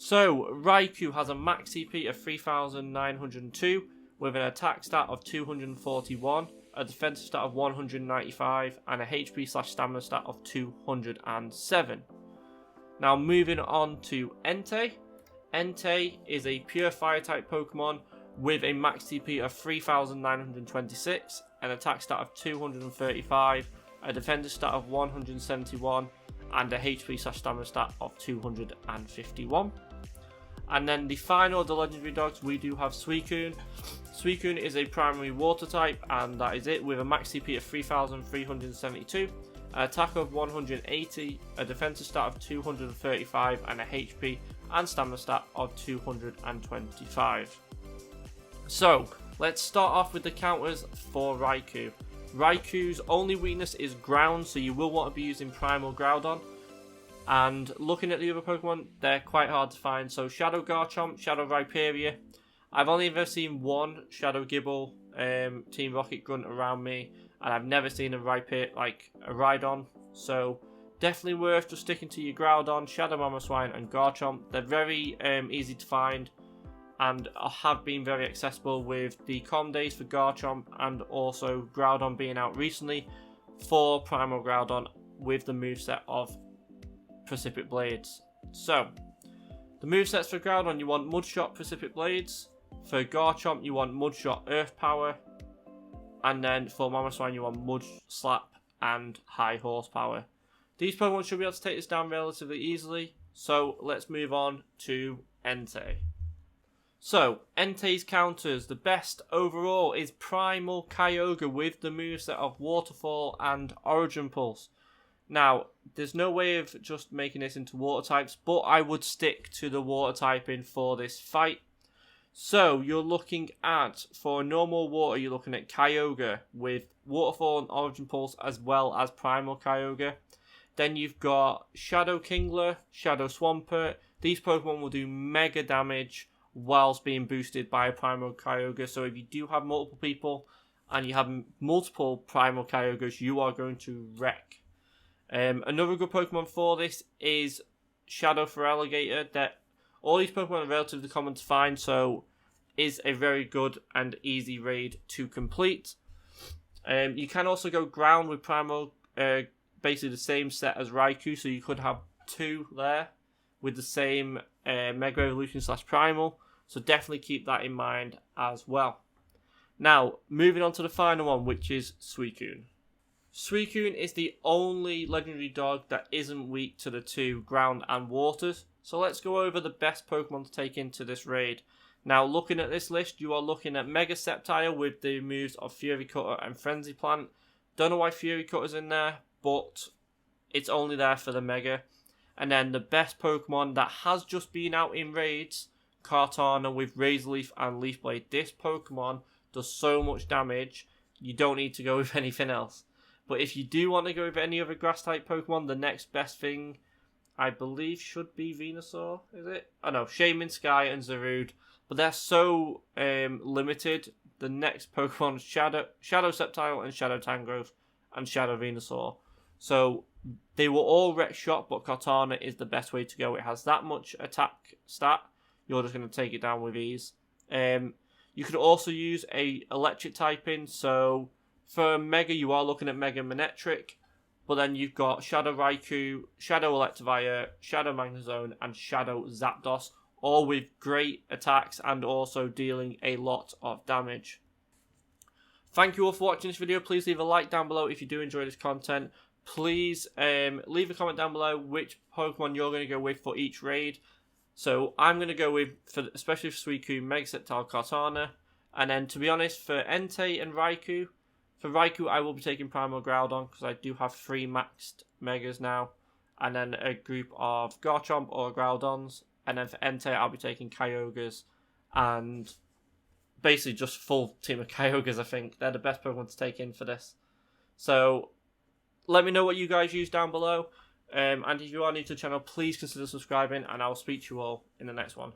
So, Raikou has a max CP of 3,902 with an attack stat of 241, a defensive stat of 195, and a HP/stamina stat of 207. Now, moving on to Entei. Entei is a pure fire type Pokemon with a max CP of 3,926, an attack stat of 235, a defensive stat of 171, and a HP/stamina stat of 251. And then the final of the legendary dogs, we do have Suicune. Suicune is a primary water type, and that is it, with a max CP of 3,372, an attack of 180, a defensive stat of 235, and a HP and stamina stat of 225. So, let's start off with the counters for Raikou. Raikou's only weakness is ground, so you will want to be using Primal Groudon. And looking at the other Pokemon, they're quite hard to find. So Shadow Garchomp, Shadow Rhyperior. I've only ever seen one Shadow Gible Team Rocket Grunt around me, and I've never seen a Rhydon. So definitely worth just sticking to your Groudon, Shadow Mamoswine, and Garchomp. They're very easy to find, and have been very accessible with the Calm Days for Garchomp, and also Groudon being out recently for Primal Groudon with the moveset of Precipitate Blades. So, the movesets for Groudon, you want Mudshot, Precipitate Blades. For Garchomp, you want Mudshot, Earth Power. And then for Mamoswine, you want Mud Slap and High Horsepower. These Pokemon should be able to take this down relatively easily. So, let's move on to Entei. So, Entei's counters, the best overall is Primal Kyogre with the moveset of Waterfall and Origin Pulse. Now, there's no way of just making this into water types, but I would stick to the water typing for this fight. So, you're looking at, for normal water, you're looking at Kyogre with Waterfall and Origin Pulse as well as Primal Kyogre. Then you've got Shadow Kingler, Shadow Swampert. These Pokemon will do mega damage whilst being boosted by a Primal Kyogre. So if you do have multiple people and you have multiple Primal Kyogres, you are going to wreck. Another good Pokemon for this is Shadow Feraligatr. That all these Pokemon are relatively common to find, so is a very good and easy raid to complete. You can also go ground with Primal, basically the same set as Raikou, so you could have two there with the same Mega Evolution / Primal, so definitely keep that in mind as well. Now, moving on to the final one, which is Suicune. Suicune is the only legendary dog that isn't weak to the two ground and waters. So let's go over the best Pokemon to take into this raid. Now, looking at this list, you are looking at Mega Sceptile with the moves of Fury Cutter and Frenzy Plant. Don't know why Fury Cutter's in there, but it's only there for the Mega. And then the best Pokemon that has just been out in raids, Kartana with Razor Leaf and Leaf Blade. This Pokemon does so much damage, you don't need to go with anything else. But if you do want to go with any other grass-type Pokemon, the next best thing, I believe, should be Venusaur, is it? Oh no, Shaman, Sky, and Zarude. But they're so limited. The next Pokemon is Shadow Sceptile and Shadow Tangrowth and Shadow Venusaur. So they will all wreck shot, but Kartana is the best way to go. It has that much attack stat. You're just going to take it down with ease. You could also use a electric typing, so for Mega, you are looking at Mega Manectric, but then you've got Shadow Raikou, Shadow Electivire, Shadow Magnezone, and Shadow Zapdos, all with great attacks and also dealing a lot of damage. Thank you all for watching this video. Please leave a like down below if you do enjoy this content. Please leave a comment down below which Pokemon you're going to go with for each raid. So I'm going to go with, especially for Suicune, Mega Sceptile, Kartana. And then, to be honest, for Entei and Raikou, for Raikou, I will be taking Primal Groudon because I do have 3 maxed Megas now. And then a group of Garchomp or Groudons. And then for Entei, I'll be taking Kyogres. And basically just full team of Kyogres, I think. They're the best Pokemon to take in for this. So let me know what you guys use down below. And if you are new to the channel, please consider subscribing. And I will speak to you all in the next one.